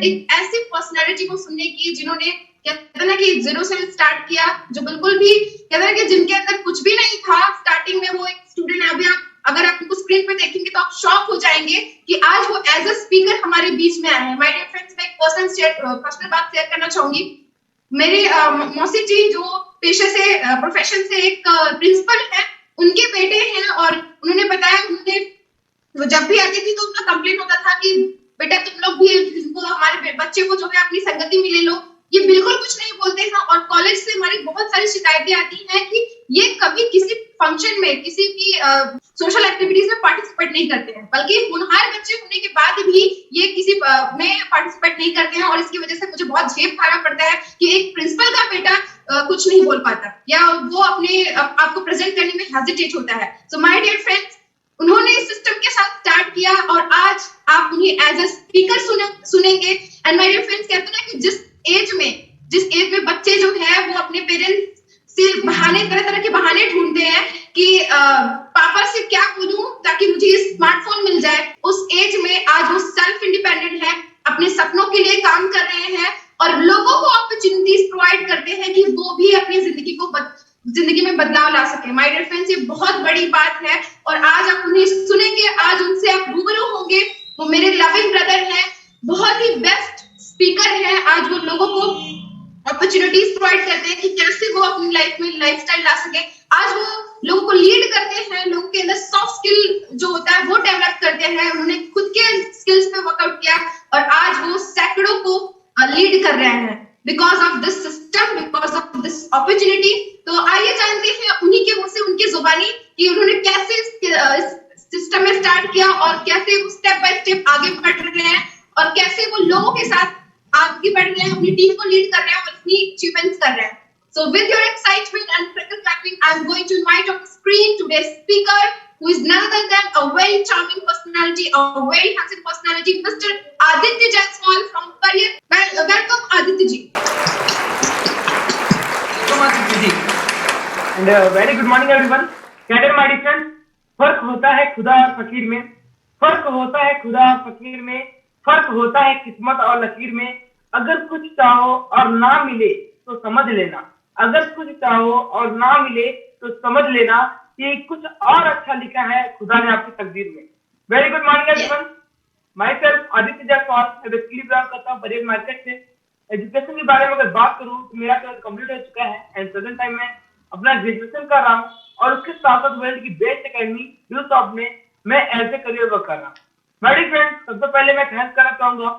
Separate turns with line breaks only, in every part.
एक ऐसी पर्सनैलिटी को सुनने की जिन्होंने कहते ना कि जीरो से स्टार्ट किया, जो बिल्कुल भी कहते ना कि जिनके अंदर कुछ भी नहीं था स्टार्टिंग में, वो एक स्टूडेंट है। अभी आप अगर आप उनको स्क्रीन पे देखेंगे तो आप शॉक हो जाएंगे कि आज वो एज अ स्पीकर हमारे बीच में आए हैं। माय डियर फ्रेंड्स, मैं एक पर्सनल बात शेयर करना चाहूंगी। मेरी मौसी जी जो पेशे से प्रोफेशन से एक प्रिंसिपल है, उनके बेटे हैं, और उन्होंने बताया, उन्होंने वो जब भी आती थी तो उनका कंप्लेन होता था कि बेटा तुम लोग भी जिनको हमारे बच्चे को जो है अपनी संगति में ले लो। ये बिल्कुल कुछ नहीं बोलते हैं, और कॉलेज से हमारी बहुत सारी शिकायतें आती हैं कि ये कभी किसी फंक्शन में, किसी भी सोशल एक्टिविटीज में पार्टिसिपेट नहीं करते हैं, बल्कि होनहार बच्चे होने के बाद भी ये किसी में पार्टिसिपेट नहीं करते हैं। और इसकी वजह से मुझे बहुत झेप खाना पड़ता है कि एक प्रिंसिपल का बेटा कुछ नहीं बोल पाता, या वो अपने आपको प्रेजेंट करने में हेजिटेट होता है। सो माय डियर फ्रेंड्स, उन्होंने इस सिस्टम के साथ स्टार्ट किया, और आज आप उन्हें एज अ स्पीकर सुनेंगे। एंड माय डियर फ्रेंड्स, कहते हैं ना कि जिस एज में बच्चे जो है वो अपने पेरेंट्स से बहाने, तरह तरह के बहाने ढूंढते हैं कि पापा से क्या बोलूं ताकि मुझे स्मार्टफोन मिल जाए, उस एज में आज वो सेल्फ इंडिपेंडेंट है, अपने सपनों के लिए काम कर रहे हैं, और लोगों को अपॉर्चुनिटीज प्रोवाइड करते हैं कि वो भी अपनी जिंदगी में बदलाव ला सके। माय डियर फ्रेंड्स, ये बहुत बड़ी बात है, और आज आप उन्हें सुनेंगे, आज उनसे आप रूबरू होंगे। वो मेरे लविंग ब्रदर हैं, बहुत ही बेस्ट स्पीकर है। आज वो लोगों को अपॉर्चुनिटीज प्रोवाइड करते हैं कि कैसे वो अपनी लाइफ में लाइफस्टाइल ला सके। आज वो लोगों को लीड करते हैं, लोगों के अंदर सॉफ्ट स्किल जो होता है वो डेवलप करते हैं। उन्होंने खुद के स्किल्स पे वर्कआउट किया, और आज वो सैकड़ों को लीड कर रहे हैं because of this system, because of this opportunity. तो आइए जानते हैं उन्हीं के मुंह से, उनकी जुबानी, कि उन्होंने कैसे सिस्टम में स्टार्ट किया, और कैसे वो स्टेप बाय स्टेप आगे बढ़ रहे हैं, और कैसे वो लोगों के साथ आगे बढ़ रहे हैं, अपनी टीम को लीड कर रहे हैं, और अपनी अचीवमेंट्स कर रहे हैं। So with your excitement and crackle clapping, I'm going to invite on the screen today's speaker, who is none other than a very charming personality, a very handsome personality, Mr. Aditya Jaiswal from Career. Welcome, Aditya ji.
So much, Aditya ji. And very good morning, everyone. Cater my dear friends, फर्क होता है खुदा और फकीर में, फर्क होता है खुदा और फकीर में, फर्क होता है किस्मत और लकीर में। अगर कुछ चाहो और ना मिले तो समझ लेना, अगर कुछ चाहो और ना मिले तो समझ लेना कि कुछ और अच्छा लिखा है खुदा ने आपकी तकदीर में। Very good morning everyone, my self Aditya Jaiswal, मैं बेसिकली बिलोंग करता हूँ परेड मार्केट से। एजुकेशन के बारे में अगर बात करूँ तो मेरा ट्वेल्थ कंप्लीट हो चुका है, एंड प्रेजेंट टाइम में अपना ग्रेजुएशन कर रहा हूँ, और उसके साथ साथ वर्ल्ड की बेस्ट अकेडमी यूसॉफ्ट में मैं एज ए करियर वर्क कर रहा हूँ। मेरी फ्रेंड्स, सबसे पहले मैं थैंक्स करना चाहूंगा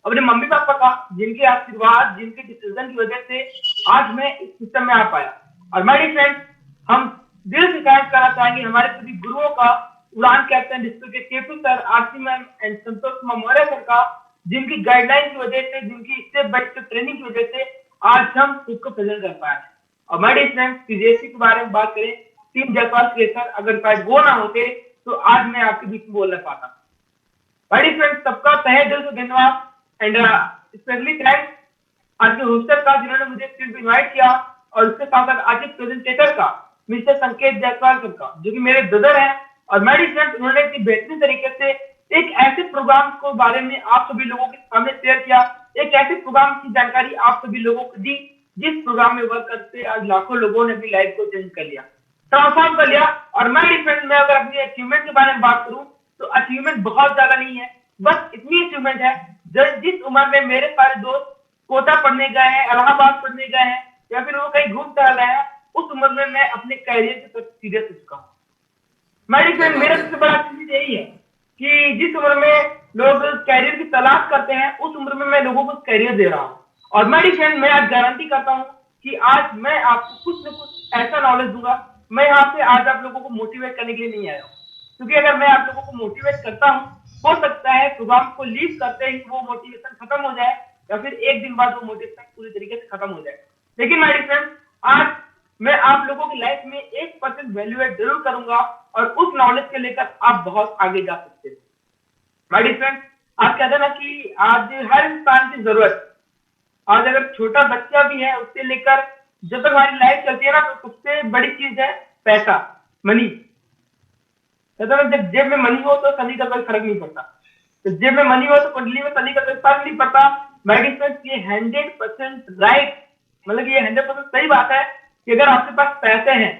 अपने मम्मी पापा का, जिनके आशीर्वाद, जिनके डिसीजन की वजह से आज मैं इस सिस्टम में आ पाया। और मेरी फ्रेंड्स, हम दिल से थैंक्स करना चाहेंगे हमारे सभी गुरुओं का, उड़ान कैप्टन डिस्ट्रिक्ट के KP sir, Aarti ma'am and Santosh Maurya sir का, जिनकी गाइडलाइन की वजह से, जिनकी स्टेप बाय स्टेप ट्रेनिंग की वजह से आज हम खुद को प्रेजेंट कर पाए। और मेरी फ्रेंड्स, सीजीएससी के बारे में बात करें, टीम जायसवाल क्रिएटर, अगर शायद वो ना होते तो आज मैं आपके बीच में बोल ना पाता। मेरी फ्रेंड्स, सबका तहे दिल से धन्यवाद, एंड स्पेशली थैंक्स आज के होस्टर का, जिन्होंने मुझे स्क्रीन पे इनवाइट किया, और उसके साथ साथ आज के प्रेजेंटेटर का, मिस्टर संकेत जायसवाल सर का, जो कि मेरे ब्रदर हैं। और मेरी फ्रेंड्स, उन्होंने इतनी बेहतरीन तरीके से एक ऐसे प्रोग्राम को बारे में आप सभी लोगों के सामने शेयर किया, एक ऐसे प्रोग्राम की जानकारी आप सभी लोगों को दी, जिस प्रोग्राम में वर्क करते आज लाखों लोगों ने अपनी लाइफ को चेंज कर लिया, ट्रांसफॉर्म कर लिया। और मेरी फ्रेंड्स, मैं अगर अपनी अचीवमेंट के बारे में बात करूं तो अचीवमेंट बहुत ज्यादा नहीं है, बस इतनी अचीवमेंट है जिस उम्र में मेरे सारे दोस्त कोटा पढ़ने गए हैं, इलाहाबाद पढ़ने गए हैं, या फिर वो कहीं घूम टहल रहे हैं, उस उम्र में मैं अपने कैरियर के प्रति सीरियस हो चुका हूँ। मेरी फ्रेंड, मेरा सबसे बड़ा चीज यही है कि जिस उम्र में लोग कैरियर की तलाश करते हैं, उस उम्र में मैं लोगों को कैरियर दे रहा हूँ। और मेरी फ्रेंड, मैं आज गारंटी करता हूँ कि आज मैं आपको कुछ न कुछ ऐसा नॉलेज दूंगा। मैं यहाँ पे आज आप लोगों को मोटिवेट करने के लिए नहीं आया हूँ, क्योंकि अगर मैं आप लोगों को मोटिवेट करता हूँ, हो सकता है प्रोग्राम को लीव करते ही वो मोटिवेशन खत्म हो जाए, या फिर एक दिन बाद वो मोटिवेशन पूरी तरीके से खत्म हो जाए। लेकिन मेरी फ्रेंड, आज मैं आप लोगों की लाइफ में 1% वैल्यू एड जरूर करूंगा, और उस नॉलेज के लेकर आप बहुत आगे जा सकते हैं। मेरी फ्रेंड, आप कहते हैं ना कि आज हर इंसान की जरूरत, आज अगर छोटा बच्चा भी है, उससे लेकर जब तक हमारी लाइफ चलती है ना, तो सबसे बड़ी चीज है पैसा, मनी। कहते हैं जब जेब में मनी हो तो शनि का कोई फर्क नहीं पड़ता, तो जेब में मनी हो तो कुंडली में शनि का कोई फर्क नहीं पड़ता। माय डियर फ्रेंड्स, ये 100% राइट, मतलब ये 100% सही बात है कि अगर आपके पास पैसे हैं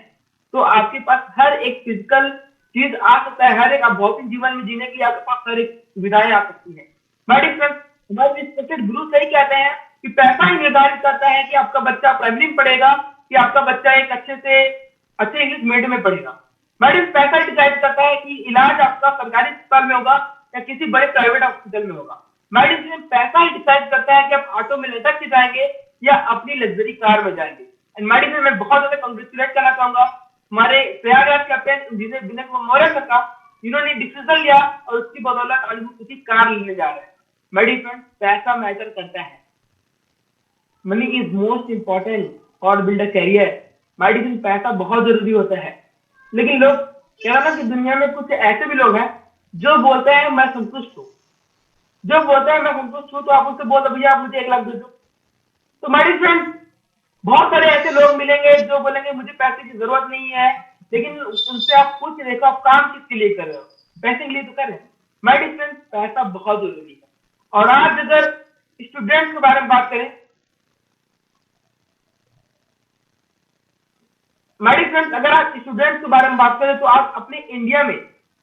तो आपके पास हर एक फिजिकल चीज आ सकता है, हर एक आप भौतिक जीवन में जीने के लिए आपके पास हर एक सुविधाएं आ सकती है। माय डियर फ्रेंड्स, हमारे रिस्पेक्टेड गुरु सही कहते हैं कि पैसा ही निर्धारित करता है कि आपका बच्चा प्राइमरी में पढ़ेगा कि आपका बच्चा एक अच्छे इंग्लिश मीडियम में पढ़ेगा। मैडम, पैसा डिसाइड करता है कि इलाज आपका सरकारी अस्पताल में होगा या किसी बड़े प्राइवेट हॉस्पिटल में होगा। मैडम, पैसा ही डिसाइड करता है कि आप ऑटो में लटक के जाएंगे या अपनी लग्जरी कार में जाएंगे। एंड मैडम, मैं बहुत ज्यादा कांग्रेचुलेट करना चाहूंगा हमारे Prayagraj captain engineer Vinay Kumar Maurya sir का, जिन्होंने डिसीजन लिया और उसकी बदौलत आज वो किसी कार लेने जा रहे हैं। मैडम, पैसा मैटर करता है। Money is most important for build a career. Medicine, पैसा बहुत जरूरी होता है, लेकिन लोग कह रहा ना कि दुनिया में कुछ ऐसे भी लोग हैं जो बोलते हैं मैं संतुष्ट हूँ, जो बोलते हैं मैं संतुष्ट हूँ, तो आप उससे बोलते भैया आप मुझे 1 लाख दे दो। तो मेडिसिन, बहुत सारे ऐसे लोग मिलेंगे जो बोलेंगे मुझे पैसे की जरूरत नहीं है, लेकिन उनसे आप पूछ देखो आप काम किसके लिए कर रहे हो, पैसे के लिए तो कर रहे हैं। मेडिसिन, पैसा बहुत जरूरी है। और आज अगर स्टूडेंट्स के बारे में बात करें, मेडिसिन, अगर आप स्टूडेंट्स के बारे में बात करें तो आप अपने इंडिया में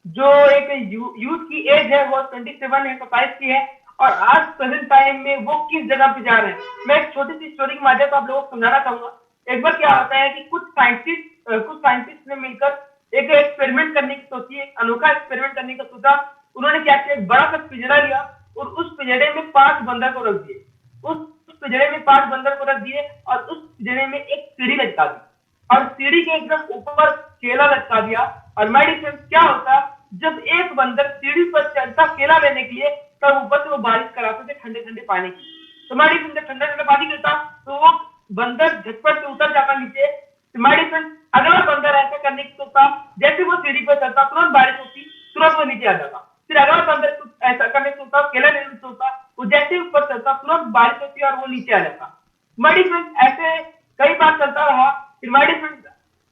जो एक यूथ की एज है वो 27 है, 27 की है, और आज प्रेजेंट टाइम में वो किस जगह पे जा रहे हैं। मैं एक छोटी सी स्टोरी के माध्यम से आप लोगों को समझाना चाहूंगा। एक बार क्या होता है कि कुछ साइंटिस्ट ने मिलकर एक एक्सपेरिमेंट करने की सोची, एक अनोखा एक्सपेरिमेंट करने का सोचा। उन्होंने क्या किया, एक बड़ा सा पिंजरा लिया और उस पिंजरे में 5 बंदर को रख दिए। उस पिंजरे में 5 बंदर को रख दिए और उस पिंजरे में एक सीढ़ी लटका दी और सीढ़ी के एकदम ऊपर केला लटका दिया। और मेडिसिन, क्या होता जब एक बंदर सीढ़ी पर चढ़ता केला लेने के लिए, तब ऊपर से वो बारिश कराते थे ठंडे ठंडे पानी की। तो मेडिसिन, जब ठंडा ठंडा पानी गिरता तो वो बंदर झटपट से उतर जाता नीचे। तो मेडिसिन, अगला बंदर ऐसा करने की सोचता, जैसे वो सीढ़ी पर चढ़ता तुरंत बारिश होती, तुरंत वो नीचे आ जाता। फिर अगला बंदर कुछ ऐसा करने की सोचता, केला लेने की सोचता, वो जैसे ही ऊपर चढ़ता तुरंत बारिश होती और वो नीचे आ जाता। मेडिसिन, ऐसे कई बार चलता रहा। फिर मेडिसिन,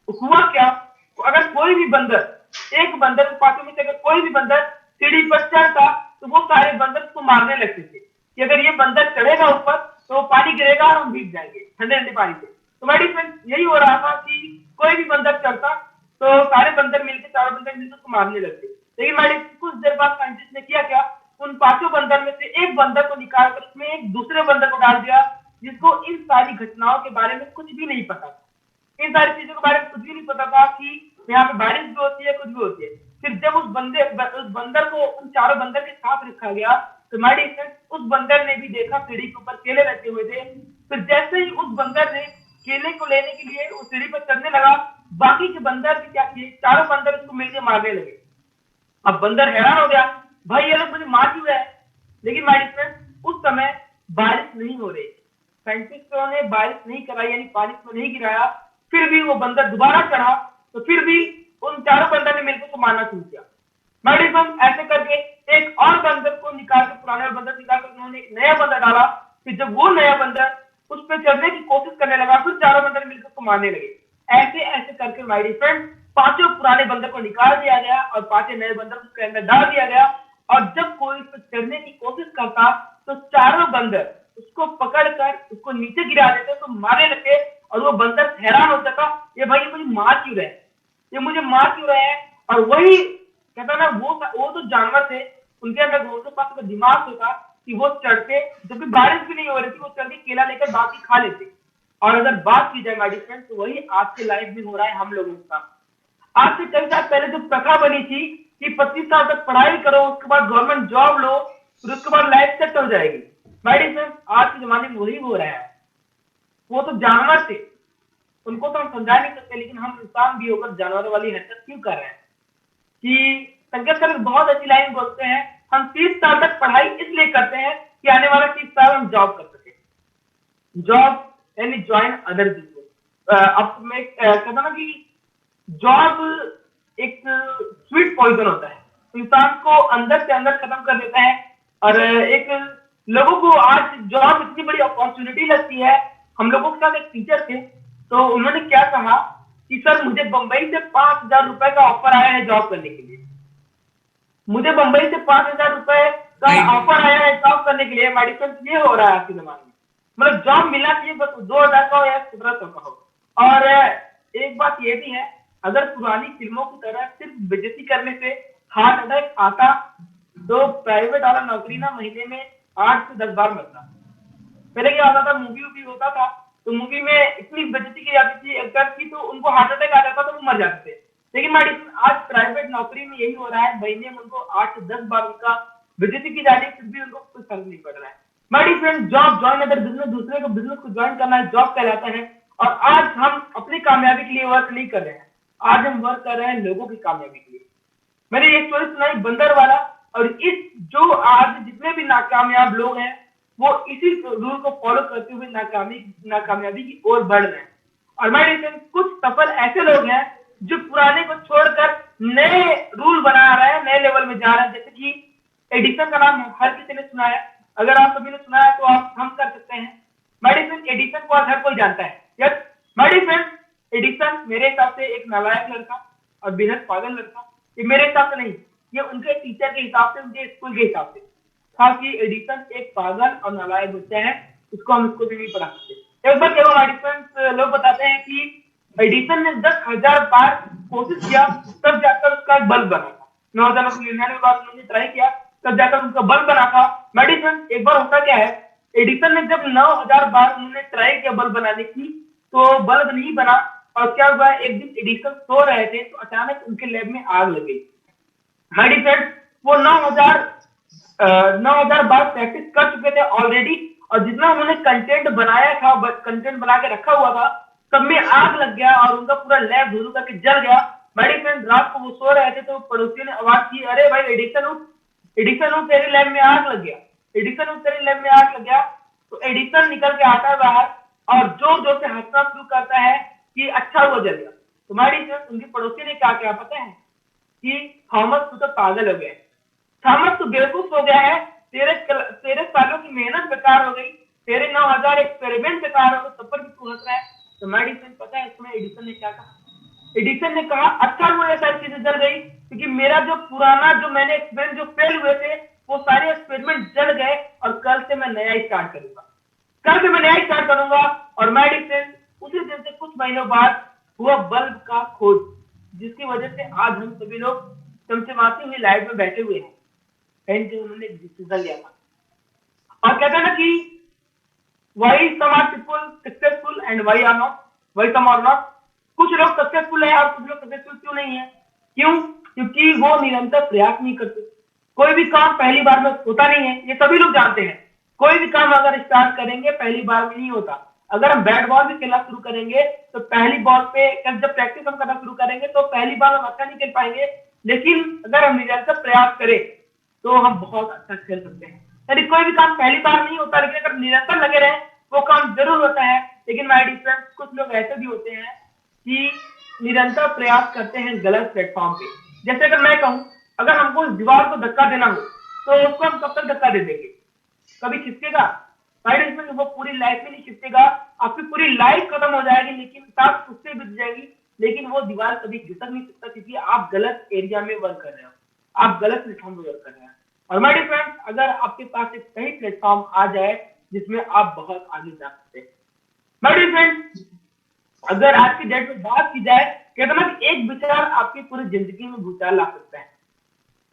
हुआ क्या, अगर कोई भी बंदर, एक बंदर पांचों में से अगर कोई भी बंदर सीढ़ी पर चढ़ता तो वो सारे बंदर उसको मारने लगते थे कि अगर ये बंदर चढ़ेगा ऊपर तो पानी गिरेगा और हम भीग जाएंगे ठंडे ठंडे पानी से। तो मेडिसिन, यही हो रहा था कि कोई भी बंदर चढ़ता तो सारे बंदर मिलकर, चारों बंदर मिलकर उसको मारने लगते। लेकिन मेडिसिन, कुछ देर बाद साइंटिस्ट ने किया क्या, उन 5 बंदर में से एक बंदर को निकाल कर उसमें एक दूसरे बंदर को डाल दिया जिसको इन सारी घटनाओं के बारे में कुछ भी नहीं पता था। इन सारी चीजों के बारे में कुछ भी नहीं पता था कि यहाँ पे बारिश भी होती है, कुछ भी होती है। फिर जब उस बंदर को उन चारों बंदर के साथ रखा गया तो मेडिसिन, उस बंदर ने भी देखा सीढ़ी के ऊपर केले रखे हुए थे। फिर जैसे ही उस बंदर ने केले को लेने के लिए उस सीढ़ी पर चढ़ने लगा, बाकी के बंदर भी क्या किए, चारों बंदर उसको मिलकर मारने लगे। अब बंदर हैरान हो गया, भाई ये लोग मुझे मार क्यों रहे हैं। लेकिन मेडिसिन, उस समय बारिश नहीं हो रही, साइंटिस्टों ने बारिश नहीं कराई, यानी पानी को नहीं गिराया। फिर भी वो बंदर दोबारा चढ़ा तो फिर भी उन चारों बंदर ने मिलकर उसको मारना शुरू किया। मेडिसिन, ऐसे करके एक और बंदर को निकाल कर, पुराने बंदर निकाल कर उन्होंने एक नया बंदर डाला। फिर जब वो नया बंदर उस पर चढ़ने की कोशिश करने लगा, फिर चारों बंदर मिलकर उसको मारने लगे। ऐसे ऐसे करके मेडिसिन, 5 पुराने बंदर को निकाल दिया गया और 5 नए बंदर उसके अंदर डाल दिया गया। और जब कोई उस पर चढ़ने की कोशिश करता तो चारों बंदर उसको पकड़कर उसको नीचे गिरा देते, तो मारने लगे। और वो बंदर हैरान होता था, ये भाई मुझे मार क्यों रहे हैं, ये मुझे मार क्यों रहे हैं। और वही कहता ना, वो तो जानवर थे, उनके अंदर उनके पास का दिमाग होता कि वो चढ़ते, जब भी बारिश भी नहीं हो रही थी, वो चढ़ के केला लेकर बाकी खा लेते। और अगर बात की जाए मेडिसिन, तो वही आज के लाइफ में हो रहा है हम लोगों का। आज से कई साल पहले जो प्रथा बनी थी कि 25 साल तक पढ़ाई करो, उसके बाद गवर्नमेंट जॉब लो, फिर उसके बाद लाइफ सेट हो जाएगी। मेडिसिन, आज के जमाने में वही हो रहा है। वो तो जानवर थे, उनको तो हम समझा नहीं सकते, लेकिन हम इंसान भी होकर जानवरों वाली हरकत क्यों कर रहे हैं। कि संकेत सर बहुत अच्छी लाइन बोलते हैं, हम 30 साल तक पढ़ाई इसलिए करते हैं कि आने वाला 30 साल हम जॉब कर सके। जॉब यानी ज्वाइन अदर बिजनेस। अब मैं कहता ना कि जॉब एक स्वीट पॉइजन होता है, इंसान को अंदर से अंदर खत्म कर देता है। और एक लोगों को आज जॉब इतनी बड़ी अपॉर्चुनिटी लगती है। हम लोगों के साथ एक टीचर थे, तो उन्होंने क्या कहा कि सर मुझे बंबई से 5,000 रुपए का ऑफर आया है जॉब करने के लिए। मुझे बंबई से 5,000 रुपए का ऑफर आया है जॉब करने के लिए, माय डियर फ्रेंड्स, ये हो रहा है आज के जमाने में। मतलब जॉब मिलना चाहिए, बस 2000 का हो या 1700 का हो। और एक बात ये भी है, अगर पुरानी फिल्मों की तरह सिर्फ बेइज्जती करने से हार्ट अटैक आता तो प्राइवेट वाला नौकरी ना महीने में 8 से 10 बार मिलता। पहले क्या होता था, मूवी वूवी होता था तो मूवी में इतनी बेइज्जती की जाती थी एक्टर की, तो उनको हार्ट अटैक आ जाता तो वो मर जाते थे। लेकिन मेडिसिन आज प्राइवेट नौकरी में यही हो रहा है, महीने में उनको 8 से 10 बार उनका बेइज्जती की जा रही है, फिर भी उनको कोई फर्क नहीं पड़ रहा है। मेडिसिन जॉब ज्वाइन, अगर बिजनेस दूसरे को बिजनेस को ज्वाइन करना है, जॉब कहलाता है। और आज हम अपनी कामयाबी के लिए वर्क नहीं कर रहे हैं, आज हम वर्क कर रहे हैं लोगों की कामयाबी के लिए। मैंने एक स्टोरी सुनाई बंदर वाला, और इस जो आज जितने भी नाकामयाब लोग हैं वो इसी रूल को फॉलो करते हुए नाकामयाबी की ओर बढ़ रहे हैं। और मैं कुछ सफल ऐसे लोग हैं जो पुराने को छोड़कर नए रूल बना रहे हैं, नए लेवल में जा रहे हैं। जैसे कि एडिसन का नाम हर किसी ने सुना है, अगर आप सभी ने सुना है तो आप हम कर सकते हैं। मेडिसिन एडिसन को आज हर कोई जानता है। यस, मेडिसिन एडिसन मेरे हिसाब से एक नालायक लड़का और बेहद पागल लड़का, ये मेरे हिसाब से नहीं, ये उनके टीचर के हिसाब से, उनके स्कूल के हिसाब से था कि एडिसन एक पागल और नालायक बच्चा है, उसको हम इसको भी नहीं पढ़ा सकते। एक बार केवल एडिसन लोग बताते हैं कि एडिसन ने 10,000 बार कोशिश किया तब जाकर उसका एक बल्ब बना था। 9,999 बार उन्होंने ट्राई किया तब जाकर उनका बल्ब बना था। मेडिसन एक बार होता क्या है, एडिसन ने जब 9,000 बार उन्होंने ट्राई किया बल्ब बनाने की तो बल्ब नहीं बना। और क्या हुआ, एक दिन एडिसन सो रहे थे तो अचानक उनके लैब में आग लग गई। मेडिसन वो 9,000 बार प्रैक्टिस कर चुके थे ऑलरेडी, और जितना उन्होंने कंटेंट बनाया था, कंटेंट बना के रखा हुआ था, सब में आग लग गया और उनका पूरा लैब धुआं करके जल गया। मेडिसन रात को वो सो रहे थे तो पड़ोसियों ने आवाज की, अरे भाई एडिसन उठ, एडिसन उठ, तेरे लैब में आग लग गया, एडिसन उठ, तेरे लैब में आग लग गया। तो एडिसन निकल के आता है बाहर और जोर जोर से हंसना शुरू करता है कि अच्छा हुआ जल गया। तो मेडिसन उनके पड़ोसी ने क्या पता है कि थॉमस तू तो पागल हो गया, थॉमस तू बेवकूफ हो गया है, तेरे सालों की मेहनत बेकार हो गई, तेरे 9,000 एक्सपेरिमेंट बेकार हो गए, तब पर भी तू हंस रहा है। तो मेडिसन पता है इसमें एडिसन ने क्या कहा, एडिसन ने कहा अच्छा हुआ ये सारी चीजें जल गई, क्योंकि मेरा जो पुराना जो मैंने एक्सपेरिमेंट जो फेल हुए थे वो सारे एक्सपेरिमेंट जल गए, और कल से मैं नया स्टार्ट करूंगा, कल से मैं नया स्टार्ट करूंगा। और मेडिसन उसी दिन से कुछ महीनों बाद हुआ बल्ब का खोज, जिसकी वजह से आज हम सभी लोग चमचमाती हुई लाइट में बैठे हुए हैं। उन्होंने डिसीजन लिया था, और कहते हैं ना कि why some are people successful and why are not, why some are not. कुछ लोग सक्सेसफुल है और कुछ लोग सक्सेसफुल क्यों नहीं है? क्यों? क्योंकि वो निरंतर प्रयास नहीं करते। कोई भी काम पहली बार में होता नहीं है, ये सभी लोग जानते हैं। कोई भी काम अगर स्टार्ट करेंगे पहली बार में नहीं होता। अगर हम बैट बॉल भी खेलना शुरू करेंगे तो पहली बॉल पे जब प्रैक्टिस हम करना शुरू करेंगे तो पहली बार हम अच्छा नहीं खेल पाएंगे, लेकिन अगर हम निरंतर प्रयास करें तो हम बहुत अच्छा खेल सकते हैं। यानी कोई भी काम पहली बार नहीं होता, लेकिन अगर निरंतर लगे रहे वो काम जरूर होता है। लेकिन माय डियर फ्रेंड्स, कुछ लोग ऐसे भी होते हैं कि निरंतर प्रयास करते हैं गलत प्लेटफॉर्म पे। जैसे अगर मैं कहूं, अगर हमको इस दीवार को धक्का देना हो तो उसको हम कब तक धक्का दे देंगे? कभी खिसकेगा? वो पूरी लाइफ में नहीं खिसकेगा, आपकी पूरी लाइफ खत्म हो जाएगी, लेकिन साथ उससे बीत जाएगी, लेकिन वो दीवार कभी खिसक नहीं सकता, क्योंकि आप गलत एरिया में वर्क कर रहे हो, आप गलत प्लेटफॉर्म पे वर्क कर रहे हैं। और माय डियर फ्रेंड्स, अगर आपके पास एक सही प्लेटफॉर्म आ जाए जिसमें आप बहुत आगे जा सकते हैं। माय डियर फ्रेंड्स, अगर आज की डेट में बात की जाए, कहते ना कि एक विचार आपकी पूरी जिंदगी में भूचाल ला सकता है।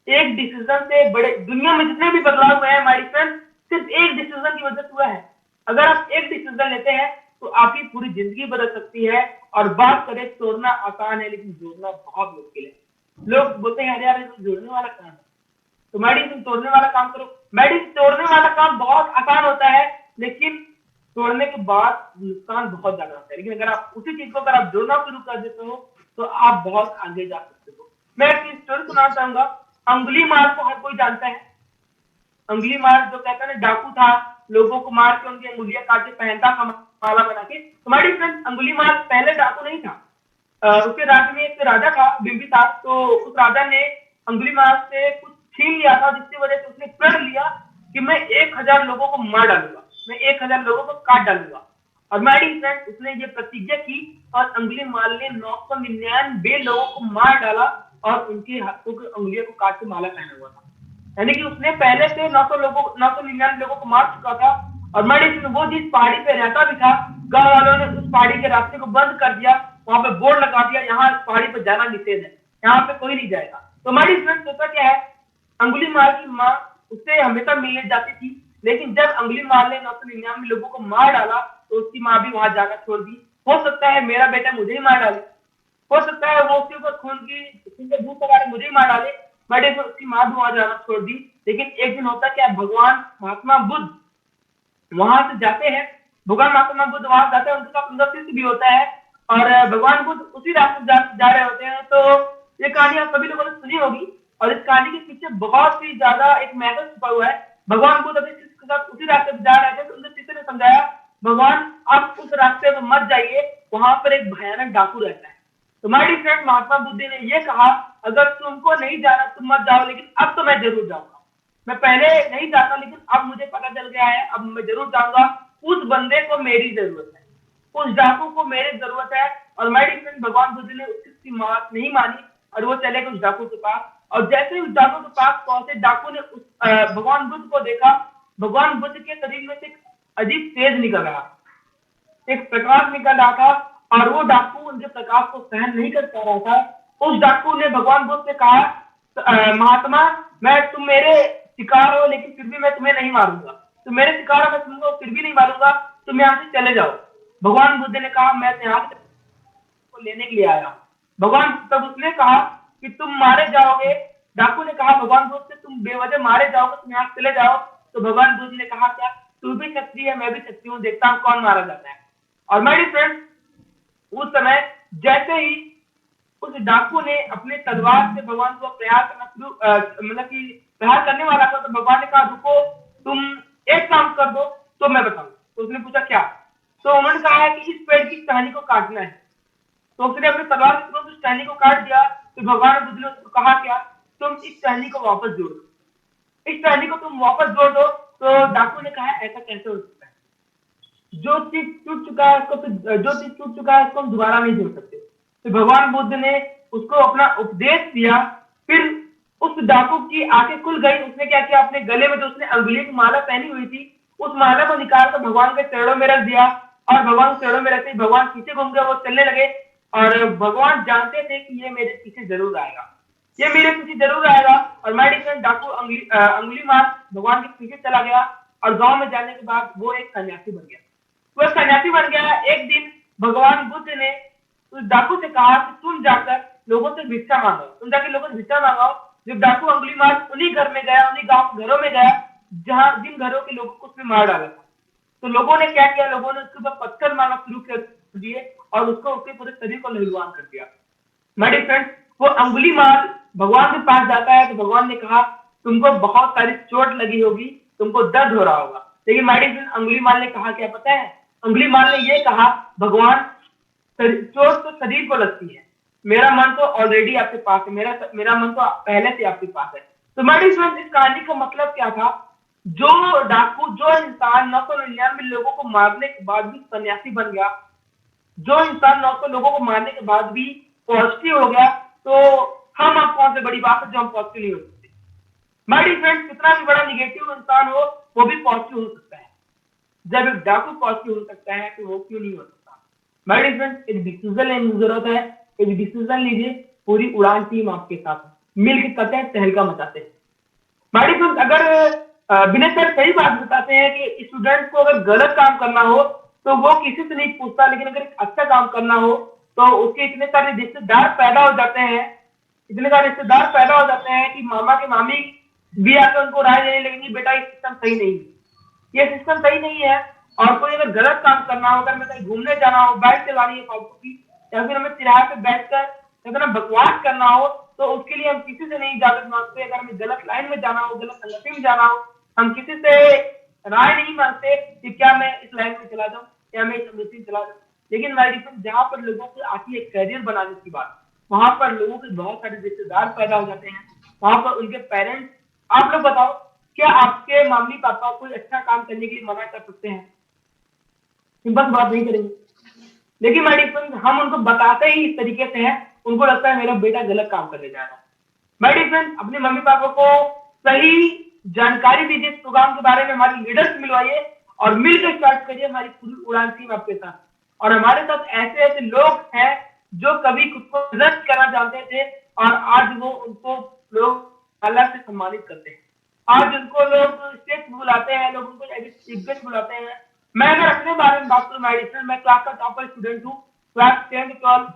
एक डिसीजन से बड़े दुनिया में जितने भी बदलाव हुए हैं हमारी फ्रेंड, सिर्फ एक डिसीजन की वजह से हुआ है। अगर आप एक डिसीजन लेते हैं तो आपकी पूरी जिंदगी बदल सकती है। और बात करें, तोड़ना आसान है लेकिन जोड़ना बहुत मुश्किल है। लोग बोलते हैं अरे यार जोड़ने वाला काम है, तो मेडिसिन तोड़ने वाला काम करो। मेडिसिन तोड़ने वाला काम बहुत आसान होता है, लेकिन तोड़ने के बाद नुकसान बहुत ज्यादा होता है। लेकिन अगर आप उसी चीज को अगर आप जोड़ना शुरू कर देते हो तो आप बहुत आगे जा सकते हो। मैं एक स्टोरी सुनाना चाहूंगा। अंगुलीमाल को हर कोई जानता है। अंगुलीमाल जो कहता है ना डाकू था, लोगों को मार के उनकी अंगुलियां काट के पहनता था माला बना के। तुम्हारी फ्रेंड अंगुलीमाल पहले डाकू नहीं था। उसके राज्य में एक राजा था बिंबिसार, तो उस राजा ने अंगुलीमाल से कुछ छीन लिया था, जिसकी वजह से उसने प्रण लिया कि मैं 1,000 लोगों को मार डालूंगा, मैं 1,000 लोगों को काट डालूंगा। और मेरी फ्रेंड उसने ये प्रतिज्ञा की और अंगुलीमाल ने 999 लोगों को मार डाला और उनके हाथों की अंगुलियों को काट के माला पहना हुआ था। यानी कि उसने पहले से 999 लोगों को मार चुका था। और मेडिसिन वो जिस पहाड़ी पे रहता भी था, गांव वालों ने उस पहाड़ी के रास्ते को बंद कर दिया, वहां पे बोर्ड लगा दिया, यहाँ इस पहाड़ी पे जाना निषेध है, यहाँ पे कोई नहीं जाएगा। तो मेडिसिन सोचा क्या है, अंगुलीमाल की माँ उससे हमेशा मिलने जाती थी, लेकिन जब अंगुलीमाल ने 999 लोगों को मार डाला तो उसकी माँ भी वहां जाकर छोड़ दी। हो सकता है मेरा बेटा मुझे ही मार डाले, हो सकता है वो उसके ऊपर खून के दूध पकाने मुझे ही मार डाले, बट एक उसकी माँ भी वहां जाना छोड़ दी। लेकिन एक दिन होता क्या, भगवान महात्मा बुद्ध वहां से जाते हैं, भगवान महात्मा बुद्ध वहां जाते हैं, उनके साथ उनका शिष्य भी होता है, और भगवान बुद्ध उसी रास्ते जा रहे होते हैं। तो ये कहानी आप सभी लोगों ने सुनी होगी, और इस कहानी के पीछे बहुत ही ज्यादा एक मैसेज छुपा हुआ है। भगवान बुद्ध अपने शिष्य के साथ उसी रास्ते पर जा रहे थे, तो उनके शिष्य ने समझाया, भगवान आप उस रास्ते पर मत जाइए, वहां पर एक भयानक डाकू रहता है। तो माय फ्रेंड, महात्मा बुद्ध ने ये कहा, अगर तुमको नहीं जाना तुम मत जाओ, लेकिन अब तो मैं जरूर जाऊंगा। मैं पहले नहीं जाता, लेकिन अब मुझे पता चल गया है, अब मैं जरूर जाऊंगा। उस बंदे को मेरी जरूरत है, उस डाकू को मेरी जरूरत है। और माय फ्रेंड, भगवान बुद्ध ने उसकी बात नहीं मानी और वो चले गए उस डाकू के पास। और जैसे ही उस डाकू के पास पहुंचे, डाकू ने उस भगवान बुद्ध को देखा। भगवान बुद्ध के शरीर में से एक अजीब तेज निकल रहा, एक प्रकाश निकल रहा था, और वो डाकू उनके प्रकाश को सहन नहीं कर पा रहा था। उस डाकू ने भगवान बुद्ध से कहा, महात्मा, तुम मेरे शिकार हो, लेकिन फिर भी मैं तुम्हें नहीं मारूंगा। तुम मेरे शिकार हो, मैं तुमको फिर भी नहीं मारूंगा, तुम यहाँ से चले जाओ। भगवान बुद्ध ने कहा, मैं यहाँ से को लेने के लिए आया हूँ। भगवान तब उसने कहा कि तुम मारे जाओगे। डाकू ने कहा भगवान बुद्ध से, तुम बेवजह मारे जाओगे, तुम यहाँ चले जाओ। तो भगवान बुद्ध ने कहा, क्या तू भी शक्ति है, मैं भी शक्ति हूँ, देखता हूँ कौन मारा जाता है। और मेरी फ्रेंड, उस समय जैसे ही उस डाकू ने अपने तलवार से भगवान को प्रहार करना शुरू मतलब कि प्रहार करने वाला था, तो भगवान ने कहा, रुको, तुम एक काम कर दो तो मैं बताऊं। तो उसने पूछा, क्या? तो उन्होंने कहा है कि इस पेड़ की टहनी को काटना है। तो उसने अपने तलवार से तुरंत उस टहनी को काट दिया। तो भगवान बुद्ध ने उसको कहा, क्या तुम इस टहनी को वापस जोड़ दो, इस टहनी को तुम वापस जोड़ दो। तो डाकू ने कहा, ऐसा कैसे हो सकता है? जो चीज टूट चुका है उसको हम दोबारा नहीं जोड़ सकते। तो भगवान बुद्ध ने उसको अपना उपदेश दिया। फिर उस डाकू की आंखें खुल गई। उसने क्या किया, अपने गले में जो उसने अंगुली की माला पहनी हुई थी, उस माला को निकाल कर भगवान के चरणों में रख दिया। और भगवान चरणों में रखते ही भगवान पीछे घूम गए, वो चलने लगे। और भगवान जानते थे कि ये मेरे पीछे जरूर आएगा, ये मेरे पीछे जरूर आएगा। और मेडिसिन डाकू अंगुली मार भगवान के पीछे चला गया। और गांव में जाने के बाद वो एक सन्यासी बन गया। वह सन्यासी बन गया। एक दिन भगवान बुद्ध ने उस डाकू से कहा कि तुम जाकर लोगों से भिक्षा मांगो, तुम जाकर लोगों से भिक्षा मांगो। जब डाकू अंगुलीमाल उन्हीं घर में गया, उन्हीं गांव के घरों में गया जिन घरों के लोगों को उसने मार डाला था। तो लोगों ने क्या किया, लोगों ने उसके ऊपर पत्थर मारना शुरू कर दिए और उसको उसके पूरे शरीर को लहलुहान कर दिया। मेरे फ्रेंड्स, वो अंगुलीमाल भगवान के पास जाता है, तो भगवान ने कहा, तुमको बहुत सारी चोट लगी होगी, तुमको दर्द हो रहा होगा। लेकिन मेडिसिन अंगुलीमाल ने कहा, क्या पता है? अंगुलीमाल ने ये कहा, भगवान, चोट तो शरीर को लगती है, मेरा मन तो ऑलरेडी आपके पास है, मेरा मन तो पहले से आपके पास है। तो मेडिसिन, इस कहानी का मतलब क्या था? जो डाकू, जो इंसान 999 लोगों को मारने के बाद भी सन्यासी बन गया, जो इंसान 900 लोगों को मारने के बाद भी पॉजिटिव हो गया, तो हम आप कौन से बड़ी बात है जो हम पॉजिटिव नहीं हो सकते? माय फ्रेंड्स, कितना भी बड़ा निगेटिव इंसान हो, वो भी पॉजिटिव हो सकता है। जब एक डाकू पॉजिटिव हो सकता है, तो वो क्यों नहीं हो सकता? माय फ्रेंड्स, एक डिसीजन लेने की जरूरत है। एक डिसीजन लीजिए, पूरी उड़ान टीम आपके साथ मिलकर करते हैं, तहलका मचाते हैं। माय फ्रेंड्स, अगर विनय सर सही बात बताते हैं कि स्टूडेंट को अगर गलत काम करना हो तो वो किसी से नहीं पूछता, लेकिन अगर अच्छा काम करना हो तो उसके इतने सारे रिश्तेदार पैदा हो जाते हैं, इतने सारे रिश्तेदार पैदा हो जाते हैं कि मामा के मामी भी आकर उनको राय देने लगेंगे, बेटा ये सिस्टम सही नहीं है, ये सिस्टम सही नहीं है। और कोई अगर गलत काम करना हो, अगर मैं कहीं घूमने जाना हो, बाइक चलानी है फालतू की, या फिर हमें तिराहे पे बैठकर अगर हम बकवास करना हो, तो उसके लिए हम किसी से नहीं इजाजत मांगते। अगर हमें गलत लाइन में जाना हो, गलत संगति में जाना हो, हम किसी से राय नहीं मांगते कि क्या मैं इस लाइन में चला जाऊं, क्या मैं इस संगति में चला जाऊं। लेकिन जहां पर लोगों की आती है करियर बनाने की बात, वहां पर लोगों के बहुत सारे रिश्तेदार पैदा हो जाते हैं, वहां पर उनके पेरेंट्स। आप लोग बताओ, क्या आपके मम्मी पापा कोई अच्छा काम करने के लिए मना कर सकते हैं? बस बात नहीं करेंगे। लेकिन मेडिसिन, हम उनको बताते ही इस तरीके से हैं, उनको लगता है मेरा बेटा गलत काम करने जा रहा है। मेडिसिन, अपने मम्मी पापा को सही जानकारी दीजिए इस प्रोग्राम के बारे में, हमारी लीडर्स मिलवाइए और मिलकर स्टार्ट करिए हमारी पूरी उड़ान टीम आपके साथ। और हमारे साथ ऐसे ऐसे लोग हैं जो कभी खुद को रिजर्व करना चाहते थे और आज वो उनको लोग अलग से सम्मानित करते हैं। आज उनको लोग स्टेज बुलाते हैं, लोग उनको चीफ गेस्ट बुलाते हैं। मैं अगर अपने बारे में बात करूं, मैं क्लास का टॉपर स्टूडेंट हूँ, क्लास 10 12,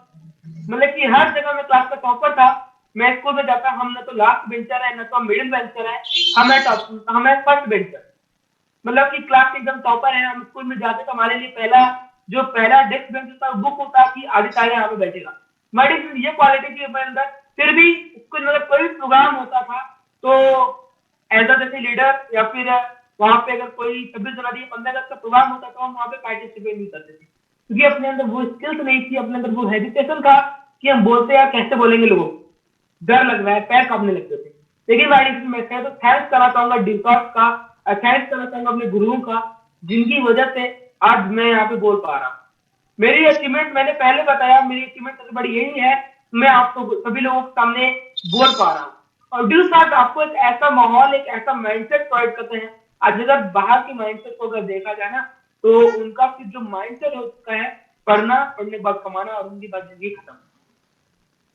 मतलब कि हर जगह मैं क्लास का टॉपर था। मैं स्कूल में जाता, हम ना तो लास्ट बेंचर है, ना तो मिडिल बेंचर है, हमें फर्स्ट बेंचर, मतलब कि क्लास के एकदम टॉपर है। हम स्कूल में जाते तो हमारे लिए पहला डेस्क बेंच होता है, बुक होता कि आदित्य आगे यहाँ पे बैठेगा। मेरी ये क्वालिटी थी अपने अंदर। फिर भी स्कूल मतलब कोई प्रोग्राम होता था तो एज अ जैसे लीडर या फिर वहां पे अगर कोई 26 जनवरी 15 अगस्त का प्रोग्राम होता तो हम वहां पे पार्टिसिपेट नहीं करते थे, क्योंकि अपने अंदर वो स्किल्स नहीं थी, अपने अंदर वो हेजिटेशन था कि हम बोलते हैं कैसे बोलेंगे, लोगों को डर लग रहा है, पैर कांपने लगते थे। लेकिन मैं तो थैंक्स करना चाहूंगा डिसॉर्ट का, थैंक्स करना चाहूंगा अपने गुरुओं का, जिनकी वजह से आज मैं यहाँ पे बोल पा रहा हूँ। मेरी अचीवमेंट मैंने पहले बताया, मेरी अचीवमेंट सबसे बड़ी यही है, मैं आपको सभी लोगों के सामने बोल पा रहा हूँ। और ड्यू साथ आपको एक ऐसा माहौल, एक ऐसा माइंडसेट प्रोवाइड करते हैं। आज अगर बाहर के माइंडसेट को अगर देखा जाए ना, तो उनका फिर जो माइंडसेट हो चुका है, पढ़ने के बाद कमाना और उनकी बात जिंदगी खत्म।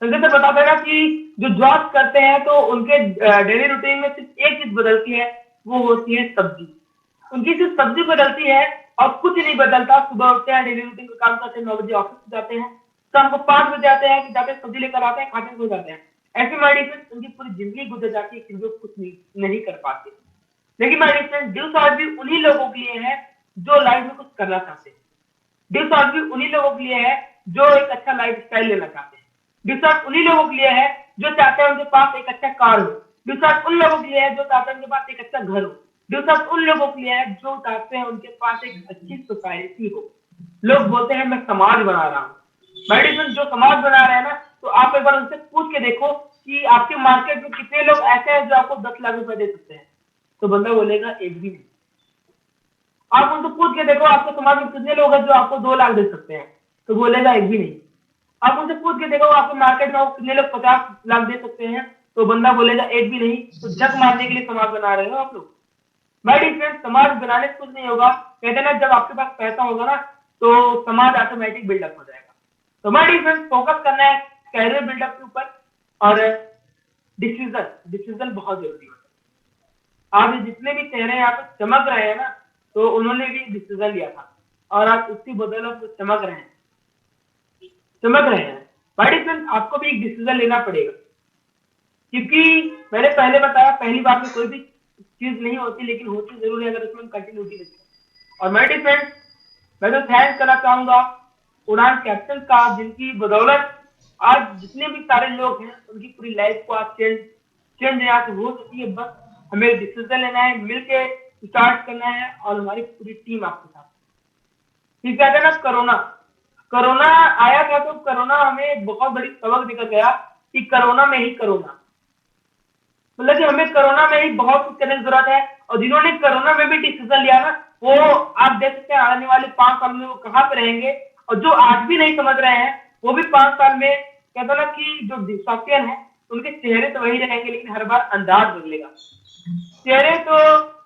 संजय सर बता देगा कि जो जॉब करते हैं तो उनके डेली रूटीन में सिर्फ एक चीज बदलती है, वो होती है सब्जी। उनकी सिर्फ सब्जी बदलती है और कुछ नहीं बदलता। सुबह उठते हैं, डेली रूटीन का काम करते हैं, 9 बजे ऑफिस जाते हैं, शाम को 5 बजे आते हैं, जाके सब्जी लेकर आते हैं, खाते सो जाते हैं। ऐसे मेडिसिन उनकी पूरी जिंदगी गुजर जाती है, जो कुछ नहीं कर पाते। लेकिन मेडिसिन ड्यू शॉट भी उन्हीं लोगों के लिए है जो लाइफ में कुछ करना चाहते हैं। ड्यू शॉट भी उन्हीं लोगों के लिए है जो एक अच्छा लाइफ स्टाइल लेना चाहते हैं। ड्यू शॉट उन्हीं लोगों के लिए है जो चाहते हैं उनके पास एक अच्छा कार हो। ड्यू शॉट उन लोगों के लिए है जो चाहते हैं उनके पास एक अच्छा घर हो। ड्यू शॉट उन लोगों के लिए है जो चाहते हैं उनके पास एक अच्छी सोसाइटी हो। लोग बोलते हैं मैं समाज बना रहा हूँ, मेडिसिन जो समाज बना रहे हैं ना, तो आप एक बार उनसे पूछ के देखो कि आपके मार्केट में कितने लोग ऐसे हैं जो आपको 10 लाख रुपए दे सकते हैं, तो बंदा बोलेगा एक भी नहीं। आप उनसे पूछ के देखो आपके समाज में कितने लोग हैं जो आपको 2 लाख दे सकते हैं, तो बोलेगा एक भी नहीं। आप उनसे पूछ के देखो आपके मार्केट में कितने लोग 50 लाख दे सकते हैं, तो बंदा बोलेगा एक भी नहीं। तो जग मारने के लिए समाज बना रहे हो आप लोग। माय डियर फ्रेंड्स, समाज बनाने से कुछ नहीं होगा। कहते हैं ना, जब आपके पास पैसा होगा ना तो समाज ऑटोमेटिक बिल्डअप हो जाएगा। तो माय डियर फ्रेंड्स, फोकस करना है कैरियर बिल्डअप के ऊपर और डिसीजन बहुत जरूरी होता है। आज जितने भी चेहरे यहाँ पे चमक रहे हैं ना, तो उन्होंने भी डिसीजन लिया था और आज उसकी बदौलत चमक रहे हैं। माय डियर फ्रेंड्स, आपको भी एक डिसीजन लेना पड़ेगा, क्योंकि मैंने पहले बताया पहली बार में कोई भी चीज नहीं होती, लेकिन होती जरूर है अगर उसमें कंटिन्यूटी रखें। और माय डियर फ्रेंड्स, मैं तो थैंक्स करना चाहूंगा उड़ान कैप्टन का, जिनकी बदौलत आज जितने भी सारे लोग हैं उनकी पूरी लाइफ को आज चेंज यहाँ से हो सकती है। बस हमें डिसीजन लेना है, मिलके स्टार्ट करना है और हमारी पूरी टीम आपके साथ। ठीक है ना, कोरोना आया था तो कोरोना हमें बहुत बड़ी सबक देकर गया कि कोरोना में ही कोरोना, मतलब कि हमें कोरोना में ही बहुत कुछ करने की जरूरत है। और जिन्होंने कोरोना में भी डिसीजन लिया ना, वो आप देख सकते हैं आने वाले 5 साल में वो कहाँ पे रहेंगे। और जो आज भी नहीं समझ रहे हैं वो भी 5 साल में, कहता ना कि जो डिस्ट्रक्शन है उनके चेहरे तो वही रहेंगे, लेकिन हर बार अंदाज बदलेगा। चेहरे तो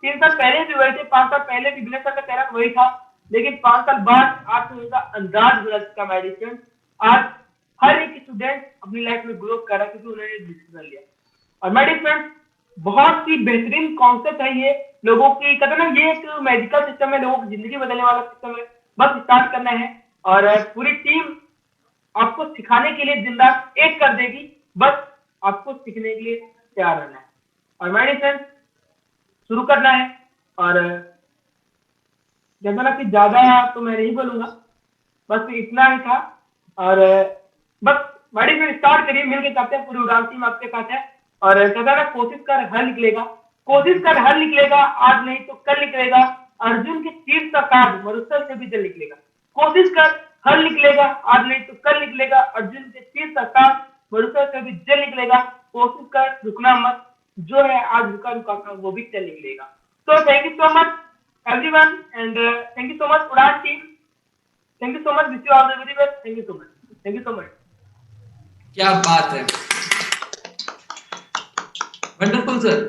3 साल पहले भी वही थे, 5 साल पहले भी बिजनेस का चेहरा वही था, लेकिन 5 साल बाद आज तो उनका अंदाज बदल चुका। मेडिसिन आज हर एक स्टूडेंट अपनी लाइफ में ग्रो कर रहा है क्योंकि उन्होंने डिसीजन लिया। और मेडिसिन बहुत ही बेहतरीन कॉन्सेप्ट है ये, लोगों की कहते ना, ये एक मैजिकल सिस्टम है, लोगों की जिंदगी बदलने वाला सिस्टम है। बस स्टार्ट करना है और पूरी टीम आपको सिखाने के लिए दिन रात एक कर देगी, बस आपको सीखने के लिए तैयार रहना है। और मेडिसिन शुरू करना है। और जैसा ना कि ज्यादा तो मैं नहीं बोलूंगा, बस इतना ही था। और बस मेडिसिन स्टार्ट करिए, मिलकर करते हैं, पूरी उड़ान टीम आपके साथ है। और कहता ना, कोशिश कर हर निकलेगा, कोशिश कर हर निकलेगा, आज नहीं तो कल निकलेगा। अर्जुन के तीर का काज मरुस्थल से भी जल निकलेगा। कोशिश कर हर निकलेगा, आज नहीं तो कल निकलेगा। अर्जुन के तीर का काज मरुस्थल से भी जल निकलेगा। कोशिश कर, रुकना मत, जो है आज रुका रुका था वो भी चल निकलेगा। तो thank you so much everyone and thank you so much उड़ान team, thank you so much, wish you all the very best, thank you so much।
क्या बात है, wonderful sir.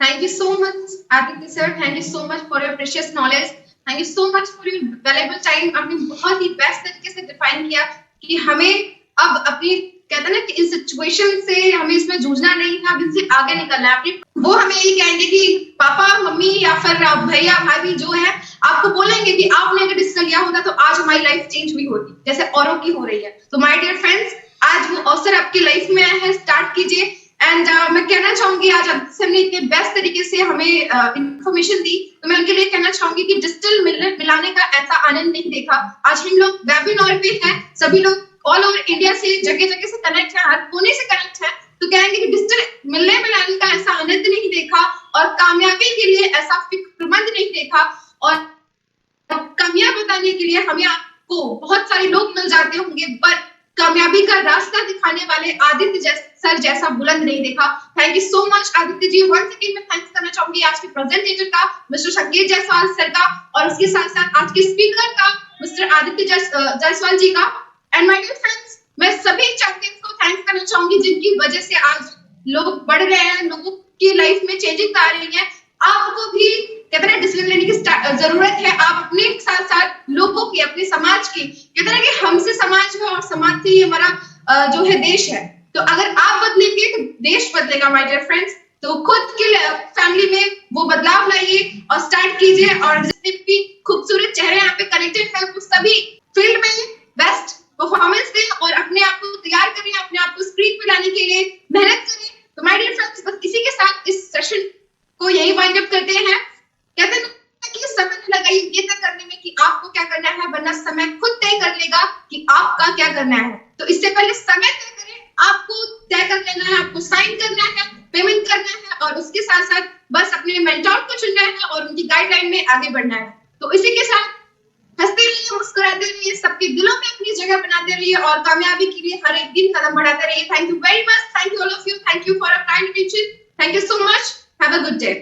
Thank you so much, Aditya sir. Thank you so much for your precious knowledge. Thank you so much for your valuable time. आपने बहुत ही best तरीके से define किया कि हमें अब अपनी कहते हैं ना कि इस सिचुएशन से हमें इसमें जूझना नहीं था, अब इनसे आगे निकलना है। अपनी वो हमें यही कहेंगे कि पापा मम्मी या फिर भैया भाभी जो है आपको बोलेंगे कि आपने अगर डिसीजन लिया होता तो आज हमारी लाइफ चेंज हुई होती जैसे औरों की हो रही है। तो माय डियर फ्रेंड्स, आज वो अवसर आपकी लाइफ में आया है, स्टार्ट कीजिए। एंड मैं कहना चाहूंगी आज सर ने इतने बेस्ट तरीके से हमें इंफॉर्मेशन दी, तो मैं उनके लिए कहना चाहूंगी कि डिजिटल मिलाने का ऐसा आनंद नहीं देखा। आज हम लोग वेबिनार पे हैं, सभी लोग ऑल ओवर इंडिया से जगह जगह से कनेक्ट है, हर कोने से कनेक्ट है, तो कहेंगे कि डिजिटल मिलने मिलाने का ऐसा आनंद नहीं देखा और कामयाबी के लिए ऐसा फिक्रमंद नहीं देखा। और कमियां बताने के लिए हमें आपको बहुत सारे लोग मिल जाते होंगे, पर कामयाबी का रास्ता दिखाने वाले आदित्य सर जैसा बुलंद नहीं देखा। Thank you so much Aditya ji. Once again मैं थैंक्स करना चाहूंगी आज के प्रेजेंटेटर का मिस्टर संकेत जायसवाल सर का, और उसके साथ साथ आज के स्पीकर का मिस्टर आदित्य जायसवाल जी का। एंड माय डियर फ्रेंड्स, मैं सभी चैंपियंस को थैंक्स करना चाहूंगी जिनकी वजह से आज लोग बढ़ रहे हैं, लोगों की लाइफ में चेंजिंग आ रही है। आपको भी कहते हैं डिसीजन लेने की जरूरत है। आप अपने साथ साथ लोगों की, अपने समाज की, कहते हैं कि हमसे समाज है और समाज से ही हमारा जो है देश है। तो अगर आप बदलेंगे तो देश बदलेगा माय डियर फ्रेंड्स। तो खुद के फैमिली में वो बदलाव लाइए और स्टार्ट कीजिए, और जितने भी खूबसूरत चेहरे यहाँ पे कनेक्टेड है वो सभी फील्ड में बेस्ट परफॉर्मेंस दें और अपने आप को तैयार करें, अपने आप को स्क्रीन पे लाने के लिए मेहनत करें। तो माय डियर फ्रेंड्स, बस इसी के साथ इस सेशन को यही वाइंड अप करते हैं। कहते हैं कि समय न लगाइए ये तय करने में कि आपको क्या करना है, वरना समय खुद तय कर लेगा कि आपका क्या करना है। तो इससे पहले समय तय करें, आपको तय कर लेना है, आपको साइन करना है, पेमेंट करना है, और उसके साथ साथ बस अपने मेंटोर को चुनना है और उनकी गाइडलाइन में आगे बढ़ना है। तो इसी के साथ हंसते रहिए, मुस्कुराते रहिए, सबके दिलों में अपनी जगह बनाते रहिए और कामयाबी के लिए हर एक दिन कदम बढ़ाते रहिए। Thank you very much, thank you all of you, thank you for your kind attention, thank you so much, have a good day.